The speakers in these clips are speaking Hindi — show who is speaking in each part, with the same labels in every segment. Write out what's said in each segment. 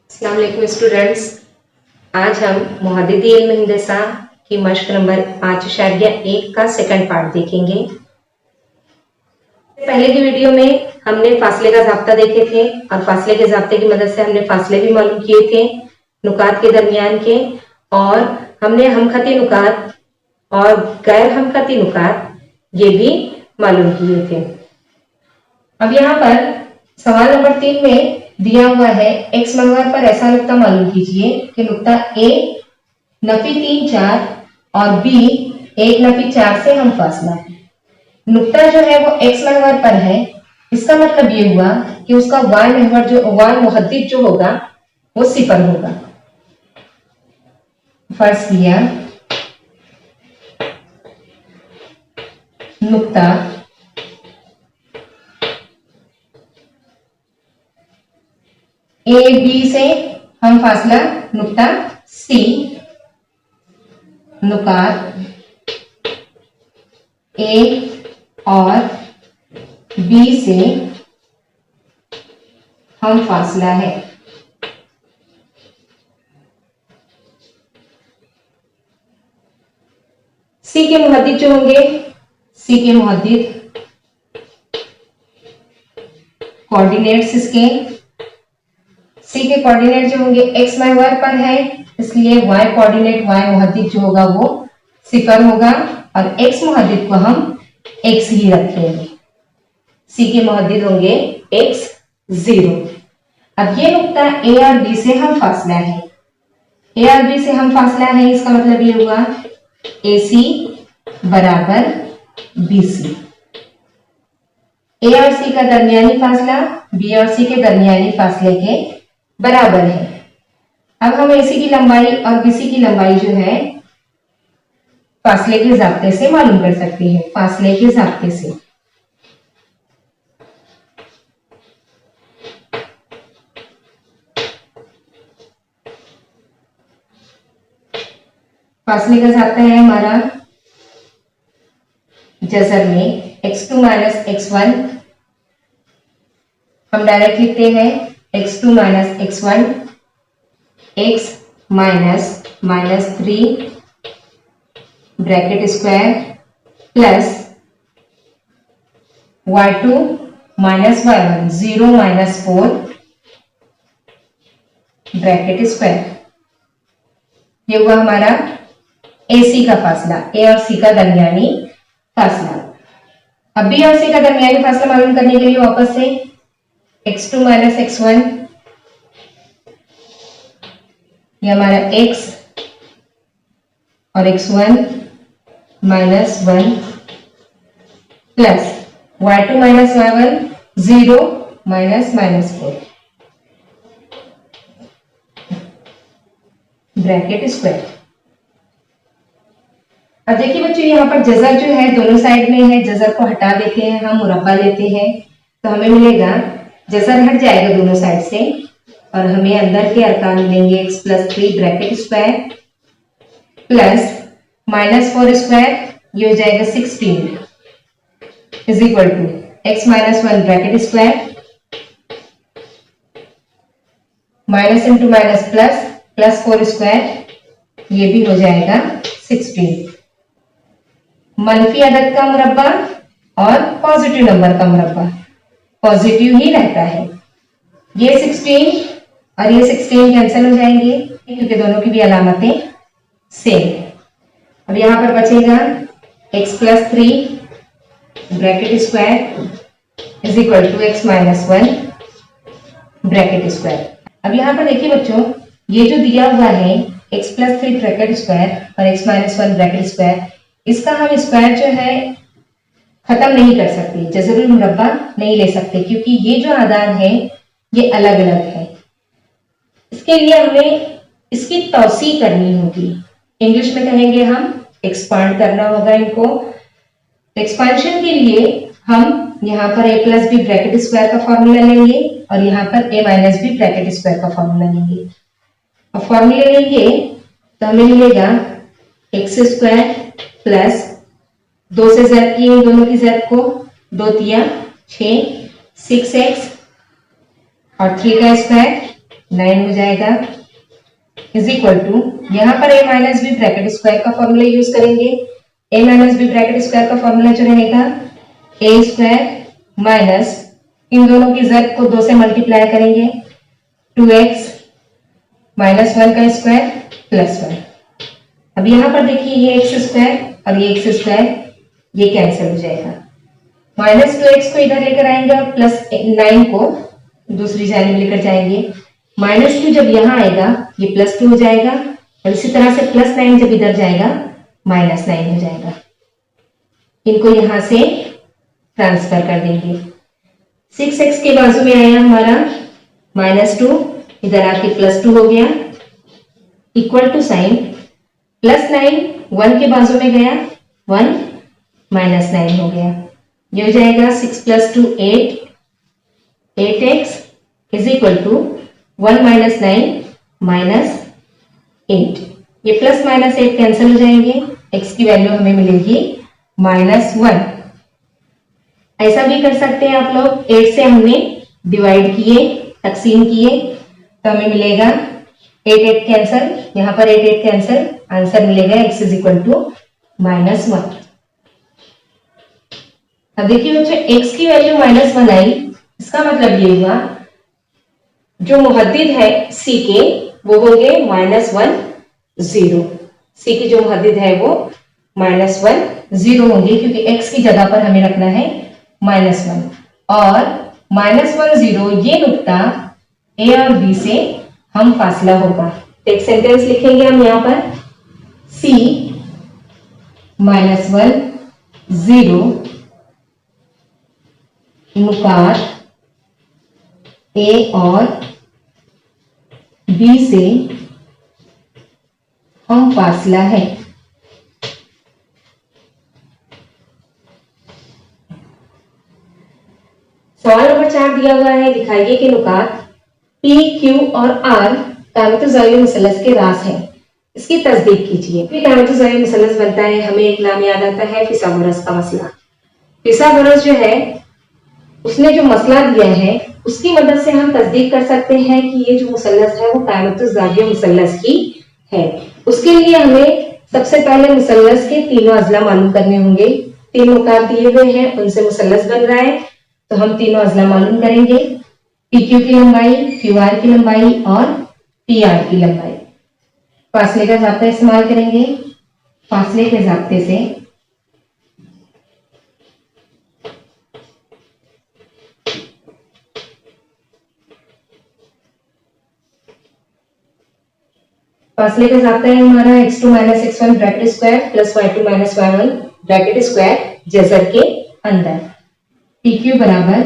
Speaker 1: अस्सलाम वालेकुम स्टूडेंट्स। आज हम मुहद्दिदी इल्म हिंदसा की मश्क नंबर 5.1 का सेकंड पार्ट देखेंगे। पहले की वीडियो में हमने फासले का ज़ाब्ता देखे थे और फासले के ज़ाब्ते की मदद से हमने फासले भी मालूम किए थे नुकात के दरमियान के, और हमने हमखती नुकात और गैर हमखती नुकात ये भी मालूम किए थे। अब यहाँ पर सवाल नंबर 3 में दिया हुआ है एक्स महवर पर ऐसा नुक्ता मालूम कीजिए कि नुक्ता ए नफी 3 4 और बी 1 नफी 4 से हम फासला है। नुक्ता जो है वो एक्स महवर पर है, इसका मतलब ये हुआ कि उसका वाई महवर जो वाई मुहद्दिद जो होगा वो सिफर होगा। फर्ज किया नुक्ता ए बी से हम फासला नुक्ता सी नुकात ए और बी से हम फासला है। सी के मुहद्दिद जो होंगे, सी के मुहद्दिद कोऑर्डिनेट्स इसके सी के कोऑर्डिनेट जो होंगे एक्स महवर पर है, इसलिए वाई कोऑर्डिनेट वाई मुहद्दिद जो होगा वो सिफर होगा और एक्स मुहद्दिद को हम एक्स ही रखेंगे। सी के मुहद्दिद होंगे एक्स 0। अब ये नुक्ता ए और बी से हम फासला है, ए और बी से हम फासला है, इसका मतलब ये हुआ ए सी बराबर बी सी। ए और सी का दरमियानी फासला बी और सी के दरमियानी फासले के बराबर है। अब हम एसी की लंबाई और बीसी की लंबाई जो है फासले के ज़ाब्ते से मालूम कर सकते हैं। फासले के ज़ाब्ते से फासले का ज़ाब्ता है हमारा जज़र में x2 माइनस x1, हम डायरेक्ट लिखते हैं x2 minus x1 x minus minus 3 bracket square plus y2 minus y1 0 minus 4 bracket square. ये हुआ हमारा ए सी का फासला, ए और सी का दरमियानी फासला। अब बी और सी का दरमियानी फासला मालूम करने के लिए वापस से x2 माइनस x1, ये हमारा x और x1 minus 1 plus y2 minus y1 0 minus minus 4 bracket square. अब देखिए बच्चों, यहाँ पर जज़र जो है दोनों साइड में है, जज़र को हटा देते हैं, हम मुरब्बा लेते हैं तो हमें मिलेगा जज़र हट जाएगा दोनों साइड से और हमें अंदर के अरकान मिलेंगे x plus 3 bracket square plus minus 4 square, ये हो जाएगा 16 is equal to x minus 1 bracket square minus into minus plus plus 4 square, ये भी हो जाएगा 16। मनफी अदद का मुरब्बा और पॉजिटिव नंबर का मुरब्बा पॉजिटिव ही रहता है। ये 16 और ये 16 कैंसिल हो जाएंगे क्योंकि दोनों की भी अलामतें सेम है। अब यहां पर बचेगा x plus 3 bracket square is equal to x minus 1 bracket square. अब यहां पर देखिए बच्चों, ये जो दिया हुआ है x प्लस 3 ब्रैकेट स्क्वायर और x माइनस 1 ब्रैकेट स्क्वायर, इसका हम स्क्वायर जो है खत्म नहीं कर सकते, जज़रुल मुरब्बा नहीं ले सकते क्योंकि ये जो आदाद है ये अलग अलग है। इसके लिए हमें इसकी तौसी करनी होगी, इंग्लिश में कहेंगे हम एक्सपांड करना होगा इनको। एक्सपांशन के लिए हम यहाँ पर a plus b bracket square का फॉर्मूला लेंगे और यहाँ पर a minus b bracket square का फॉर्मूला लेंगे। और फॉर्मूला लेंगे तो हमें मिलेगा एक्स स्क्वायर प्लस 2 से z की, इन दोनों की z को 2 तिया 6 6x और 3 का स्क्वायर 9 हो जाएगा, इज इक्वल टू, यहाँ पर a minus b bracket square का फॉर्मूला यूज करेंगे। a minus b bracket square का फॉर्मूला जो रहेगा a स्क्वायर माइनस, इन दोनों की z को 2 से मल्टीप्लाई करेंगे, 2x माइनस 1 का स्क्वायर प्लस 1। अब यहाँ पर देखिए ये x स्क्वायर और ये x स्क्वायर ये कैंसिल हो जाएगा, माइनस 2x को इधर लेकर आएंगे और प्लस 9 को दूसरी जानिब लेकर जाएंगे। -2 जब यहाँ आएगा ये +2 हो जाएगा, और इसी तरह से +9 जब इधर जाएगा -9 हो जाएगा। इनको यहां से ट्रांसफर कर देंगे। 6x के बाजू में आया हमारा -2, इधर आके +2 हो गया, इक्वल टू साइन +9 1 के बाजू में गया 1 -9 हो गया। ये हो जाएगा 6 + 2 8, 8x इज इक्वल टू 1 - 9 -8। ये प्लस माइनस 8 कैंसिल हो जाएंगे, x की वैल्यू हमें मिलेगी -1। ऐसा भी कर सकते हैं आप लोग, 8 से हमने डिवाइड किए, तकसीम किए, तो हमें मिलेगा 8 8 कैंसिल, यहाँ पर 8 8 कैंसिल, आंसर मिलेगा x इज इक्वल टू -1। अब देखिए बच्चों, x की वैल्यू -1 आई, इसका मतलब ये हुआ जो मुहद्दिद है c के वो होंगे -1 0। c की जो मुहद्दिद है वो -1 0 होंगे, क्योंकि x की जगह पर हमें रखना है -1, और -1 0 ये नुक्ता a और b से हम फासला होगा। एक सेंटेंस लिखेंगे हम यहाँ पर, c -1 0 नुकात a और b से हम फासला है। सवाल नंबर 4 दिया हुआ है, दिखाइए कि नुकात P, Q और R तामतुज़ाइली मुसल्लस के रास हैं। इसकी तस्दीक कीजिए। तामतुज़ाइली मुसल्लस बनता है, हमें एक नाम याद आता है फिसागोरस का मसला। फिसागोरस जो है उसने जो मसला दिया है उसकी मदद से हम तस्दीक कर सकते हैं कि ये जो मुसल्लस है वो कायमतुज़्ज़ाविया मुसल्लस ही है। उसके लिए हमें सबसे पहले मुसल्लस के तीनों अज़ला मालूम करने होंगे। 3 नुकात दिए हुए हैं, उनसे मुसल्लस बन रहा है, तो हम तीनों अज़ला मालूम करेंगे, PQ की लंबाई, QR की लंबाई और PR की लंबाई। फासले का ज़ाब्ता इस्तेमाल करेंगे। फासले के ज़ाब्ते से फासले का ज़ाब्ता है हमारा x2 - x1 bracket square plus y2 - y1 bracket square जज़र के अंदर। PQ बराबर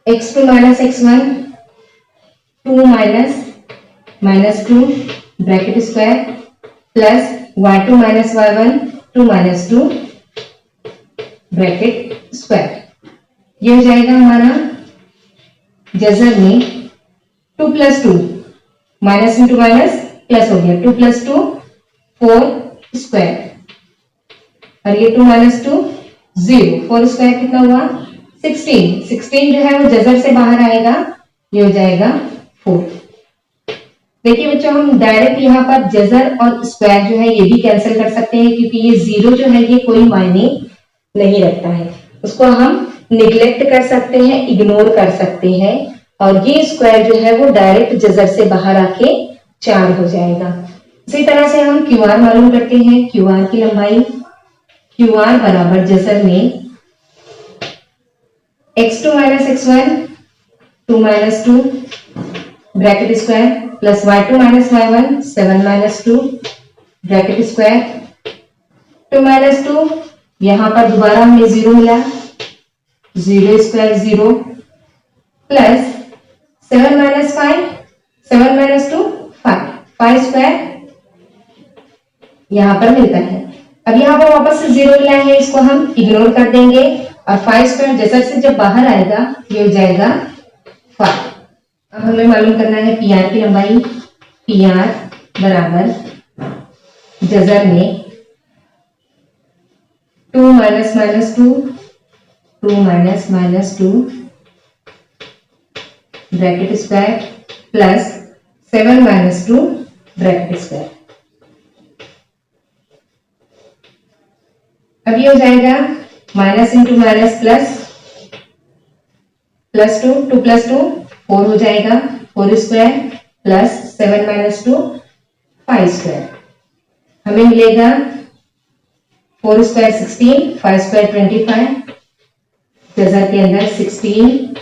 Speaker 1: x2 - x1 2 - -2 bracket square plus y2 - y1 2 - 2 bracket square. ये हो जाएगा हमारा जज़र में 2 + 2 माइनस इंटू माइनस प्लस हो गया, 2 + 2 4 स्क्वायर, और ये 2 - 2 0, 4 स्क्वायर कितना हुआ 16। 16 जो है वो जज़र से बाहर आएगा, ये हो जाएगा 4। देखिए बच्चों, हम डायरेक्ट यहाँ पर जज़र और स्क्वायर जो है ये भी कैंसिल कर सकते हैं, क्योंकि ये 0 जो है ये कोई मायने नहीं रखता है, उसको हम निगलेक्ट कर सकते हैं, इग्नोर कर सकते हैं, और ये स्क्वायर जो है वो डायरेक्ट जज़र से बाहर आके 4 हो जाएगा। इसी तरह से हम QR मालूम करते हैं। QR की लंबाई, QR बराबर जज़र में x2 - x1 2 - 2 bracket square plus y2 - y1 7 - 2 bracket square, 2 - 2 यहां पर दोबारा हमें 0 मिला, 0 स्क्वायर 0 प्लस 7 - 5 7 - 2 5 5 स्क्वायर यहां पर मिलता है। अब यहाँ पर वापस से 0 मिला है, इसको हम इग्नोर कर देंगे, और 5 स्क्वायर जज़र से जब बाहर आएगा ये हो जाएगा 5। अब हमें मालूम करना है PR की लंबाई। PR बराबर जज़र में 2 minus minus 2, 2 minus minus 2 bracket square plus 7 minus 2 bracket square. अब ये हो जाएगा minus into minus plus, plus 2, 2 plus 2 4 हो जाएगा, 4 स्क्वायर प्लस 7 माइनस 2 5 स्क्वायर। हमें मिलेगा 4 स्क्वायर 16, 5 स्क्वायर 25, जजर के अंदर 16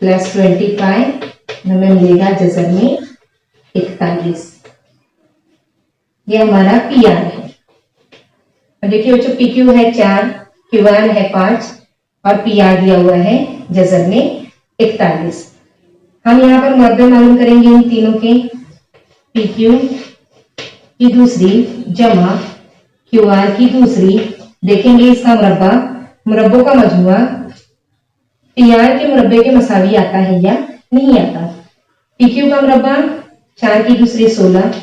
Speaker 1: प्लस 25 हमें मिलेगा जजर में 41। ये हमारा पी आर है। अब देखिए बच्चों, पी क्यू है 4, क्यू आर है 5 और पी आर दिया हुआ है जजर में 41। हम यहाँ पर मुरब्बे मालूम करेंगे इन तीनों के, पी क्यू की दूसरी जमा क्यू आर की दूसरी। देखेंगे इसका मुरब्बा, मुरब्बों का मजमुआ पी आर के मुरब्बे के मसावी आता है या नहीं आता। पी क्यू का मुरब्बा 4 की दूसरी 16,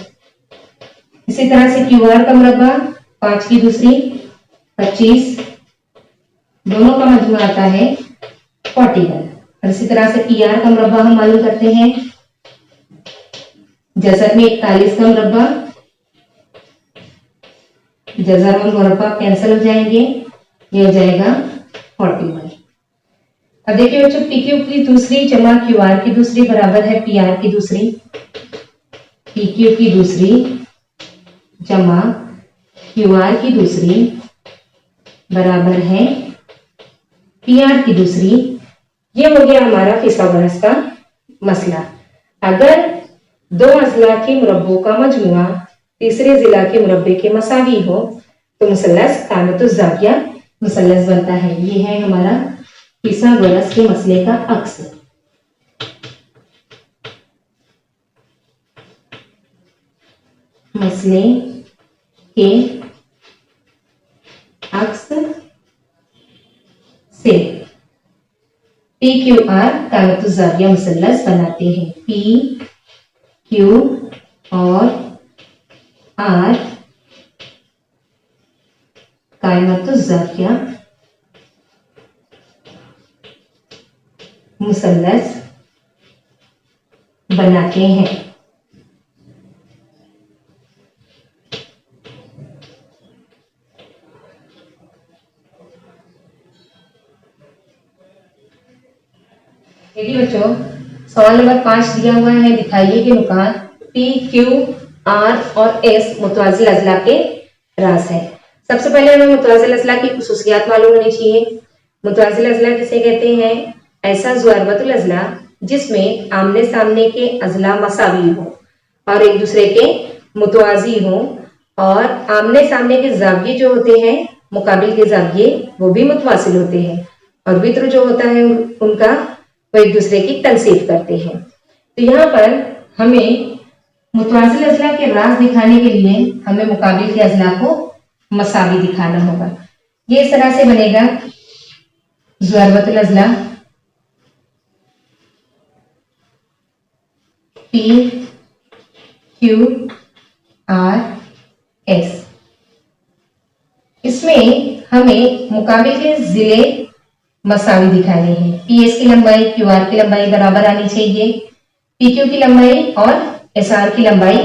Speaker 1: इसी तरह से क्यू आर का मुरब्बा 5 की दूसरी 25, दोनों का मजमुआ आता है 41। और इसी तरह से पी आर का मुरब्बा हम मालूम करते हैं, जजर में 41 का मुरब्बा, जजर और मुरब्बा कैंसिल हो जाएंगे, ये हो जाएगा 41। अब देखिए बच्चों, पी क्यू की दूसरी जमा क्यू आर की दूसरी बराबर है पी आर की दूसरी। पी क्यू की दूसरी जमा क्यू आर की दूसरी बराबर है पी आर की दूसरी। ये हो गया हमारा फिसागोरस का मसला। अगर दो अजला के मुरब्बों का मजमुआ तीसरे जिला के मुरब्बे के मसावी हो तो मुसल्लस कामतुज़्ज़ाविया मुसल्लस बनता है। ये है हमारा फिसागोरस के मसले का अक्स। मसले के अक्स से पी क्यू आर कामतुज़्ज़ाविया मुसल्लस बनाते हैं। पी क्यू और आर कामतुज़्ज़ाविया मुसल्लस बनाते हैं। देखिए बच्चों, सवाल नंबर 5 दिया हुआ है, दिखाइए कि नुकात पी क्यू आर और एस मुतवाज़िल अज़ला के रास है। सबसे पहले हमें मुतवाज़िल अज़ला की खुसूसियात मालूम होनी चाहिए। मुतवाज़िल अज़ला किसे कहते हैं? ऐसा ज़ुअरबतुल अज़ला जिसमें आमने सामने के अज़ला मसावी हो और एक दूसरे के मुतवाज़ी हो, और आमने सामने के ज़ाविये जो होते हैं, मुकाबिल के ज़ाविये, वो भी मुतवासिल होते हैं, और वित्र जो होता है उनका वो एक दूसरे की तनसीब करते हैं। तो यहाँ पर हमें मुतवाज़िल अज़ला के राज दिखाने के लिए हमें मुकाबिल के अज़ला को मसावी दिखाना होगा। ये इस तरह से बनेगा, ज़ुअरबतुल अज़ला पी क्यू आर एस। इसमें हमें मुकाबिल के जिले मसावी दिखाने हैं। पी एस की लंबाई क्यू आर की लंबाई बराबर आनी चाहिए, पी क्यू की लंबाई और एस आर की लंबाई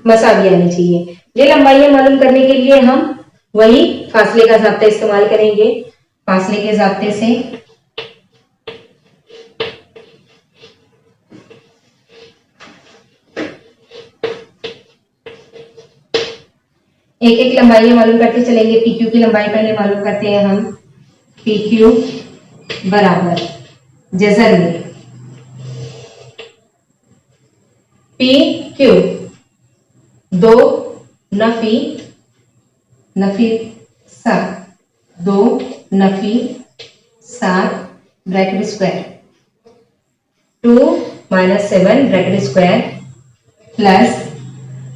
Speaker 1: मसावी आनी चाहिए। ये लंबाइयां मालूम करने के लिए हम वही फासले का ज़ाब्ता इस्तेमाल करेंगे। फासले के ज़ाब्ते से एक एक लंबाई मालूम करते चलेंगे। पी क्यू की लंबाई पहले मालूम करते हैं हम। पी क्यू बराबर जज़र में पी क्यू 2 नफी 7, 2 नफी 7 bracket square 2 minus 7 bracket square plus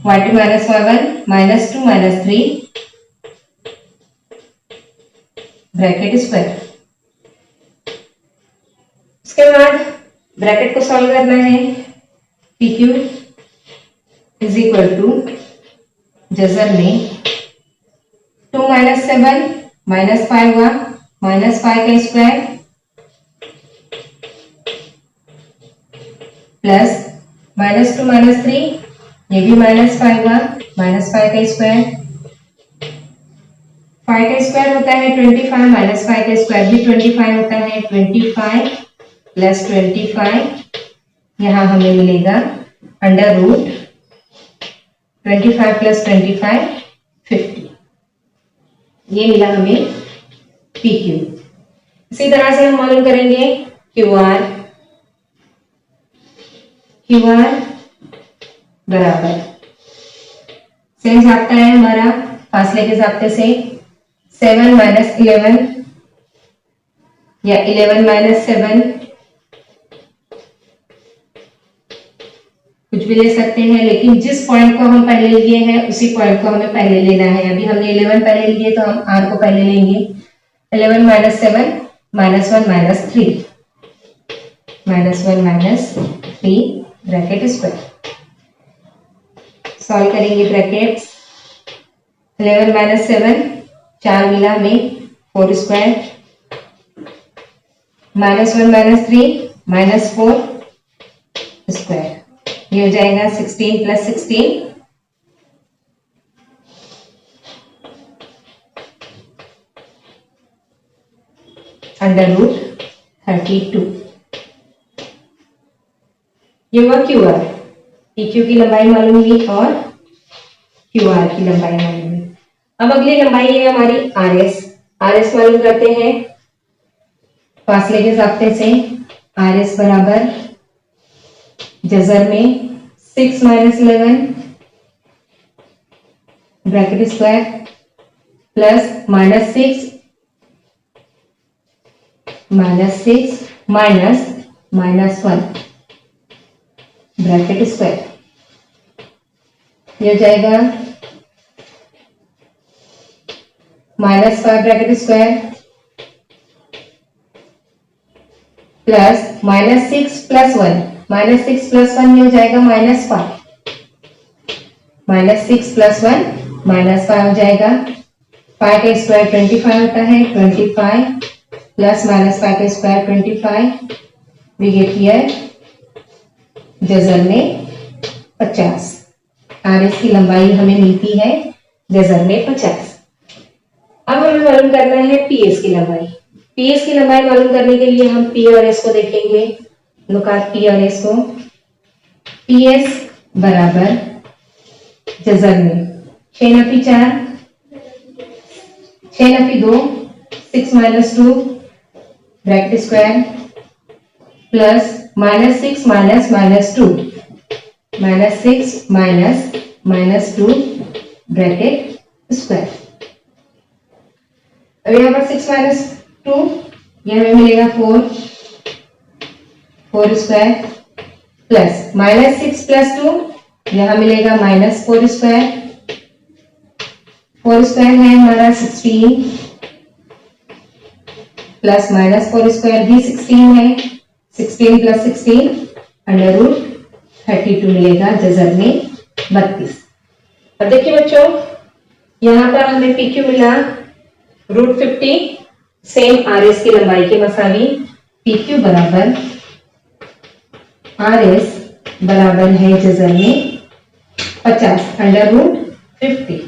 Speaker 1: y2 minus y1 minus 2 minus 3 bracket square. उसके बाद ब्रैकेट को सॉल्व करना है। P Q is equal to जज़र में 2 माइनस 7 -5 हुआ, -5 का स्क्वायर प्लस -2 -3, ये भी -5 हुआ, -5 का स्क्वायर, 5 का स्क्वायर होता है 25, -5 का स्क्वायर भी 25 होता है, 25 प्लस 25, यहाँ हमें मिलेगा अंडर रूट 25 प्लस 25 50, ये मिला हमें पी क्यू। इसी तरह से हम मालूम करेंगे क्यू आर बराबर सेम जाता है हमारा फासले के जाब्ते से 7 माइनस 11 या 11 माइनस 7, कुछ भी ले सकते हैं, लेकिन जिस पॉइंट को हम पहले लिए हैं उसी पॉइंट को हमें पहले लेना है। अभी हमने 11 पहले लिए तो हम आर को पहले लेंगे। 11 माइनस 7 -1 -3 -1 -3 ब्रैकेट स्क्वायर, सॉल्व करेंगे ब्रैकेट्स। 11 माइनस 7 4 मिला हमें, 4 स्क्वायर, -1 -3 -4 स्क्वायर, ये हो जाएगा 16 प्लस 16 अंडर रूट 32। ये हुआ क्यू आर, पी क्यू की लंबाई मालूम हुई और क्यू आर की लंबाई मालूम हुई। अब अगली लंबाई है हमारी आर एस। आर एस मालूम करते हैं फासले के जाब्ते से। आर एस बराबर जजर में 6 minus 11 bracket square plus -6 minus -1 bracket square, ये हो जाएगा -5 bracket square plus -6 plus 1, -6 plus 1 ये हो जाएगा -5, -6 प्लस 1 -5 हो जाएगा। 5 का स्क्वायर 25 होता है, 25 प्लस -5 का स्क्वायर 25, वी गेट हियर जजर में 50। आर एस की लंबाई हमें मिलती है जजर में 50। अब हमें मालूम करना है पी एस की लंबाई। पी एस की लंबाई मालूम करने के लिए हम पी और एस को देखेंगे, नुकात पी और एस को। पी एस बराबर जजर में 6 Nafi 4, 6 Nafi 2, 6 minus 2 bracket square plus -6 minus -2, -6 minus -2 bracket square. अब यहाँ पर 6 माइनस 2, यह हमें मिलेगा 4 स्क्वायर प्लस -6 प्लस 2, यहाँ मिलेगा -4 स्क्वायर। 4 स्क्वायर है हमारा 16 प्लस -4 स्क्वायर भी 16 है, 16 प्लस 16 अंडर रूट 32 मिलेगा जजर में 32। अब देखिए बच्चों, यहाँ पर हमें पी क्यू मिला √50, सेम आर एस की लंबाई के मसावी। पी क्यू बराबर आर एस बराबर है जजर में 50 अंडर रूट 50।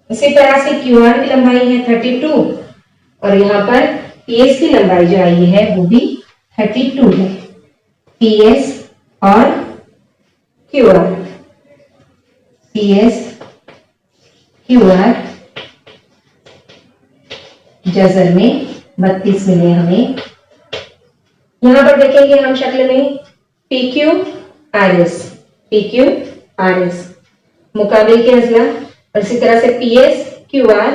Speaker 1: इसी तरह से क्यू आर की लंबाई है 32 और यहाँ पर पी एस की लंबाई जो आई है वो भी 32 है। पी एस और Q R, P S Q are Jhajjar में 32 मिले हमें। यहां पर देखेंगे हम शक्ल में P Q R S, P Q R S मुकाबिल के अजला, और इसी तरह से P S Q R,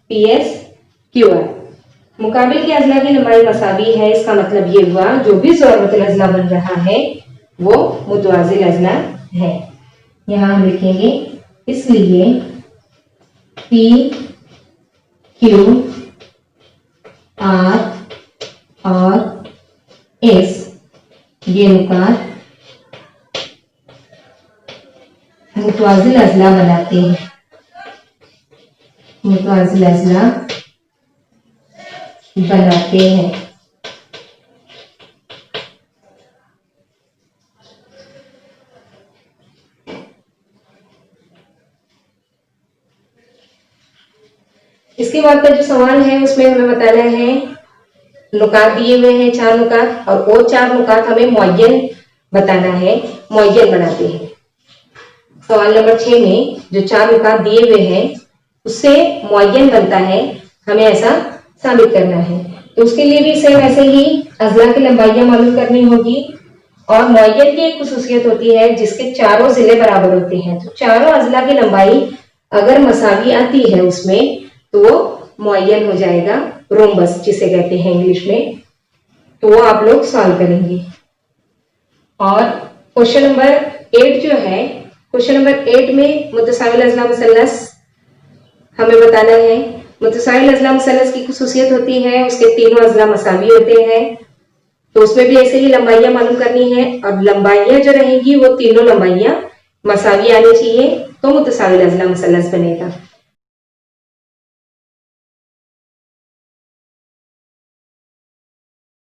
Speaker 1: P S Q R मुकाबिल के अजला की लंबाई मसावी है। इसका मतलब ये हुआ जो भी ज़रूरतुल अजला बन रहा है वो मुतवाजिल अजला है। यहां हम लिखेंगे इसलिए पी क्यू आर और एस ये नुकात मुतवाजिल अजला बनाते हैं, मुतवाजिल अजला बनाते हैं। इसके बाद का जो सवाल है उसमें हमें बताना है, नुकात दिए हुए हैं 4 नुकात, और वो 4 नुकात हमें मुअय्यन बताना है, मुअय्यन बनाते हैं। सवाल नंबर 6 में जो 4 नुकात दिए हुए हैं उससे मुअय्यन बनता है, हमें ऐसा साबित करना है। तो उसके लिए भी सेम ऐसे ही अज़ला की लंबाइयां मालूम करनी होगी। और मुअय्यन की एक खुसूसियत होती है जिसके चारों ज़िले बराबर होते हैं। तो चारों अज़ला की लंबाई अगर मसावी आती है उसमें तो वो मुअय्यन हो जाएगा, रोम्बस जिसे कहते हैं इंग्लिश में। तो वो आप लोग सॉल्व करेंगे। और क्वेश्चन नंबर 8 जो है, क्वेश्चन नंबर 8 में मुतसाविल अज़ला मुसल्लस हमें बताना है। मुतसाविल अज़ला मुसल्लस की खुसूसियत होती है उसके तीनों अज़ला मसावी होते हैं। तो उसमें भी ऐसे ही लंबाइयां मालूम करनी है, और लंबाइयां जो रहेंगी वो तीनों लंबाइयां मसावी आनी चाहिए, तो मुतसाविल अज़ला मुसल्लस बनेगा।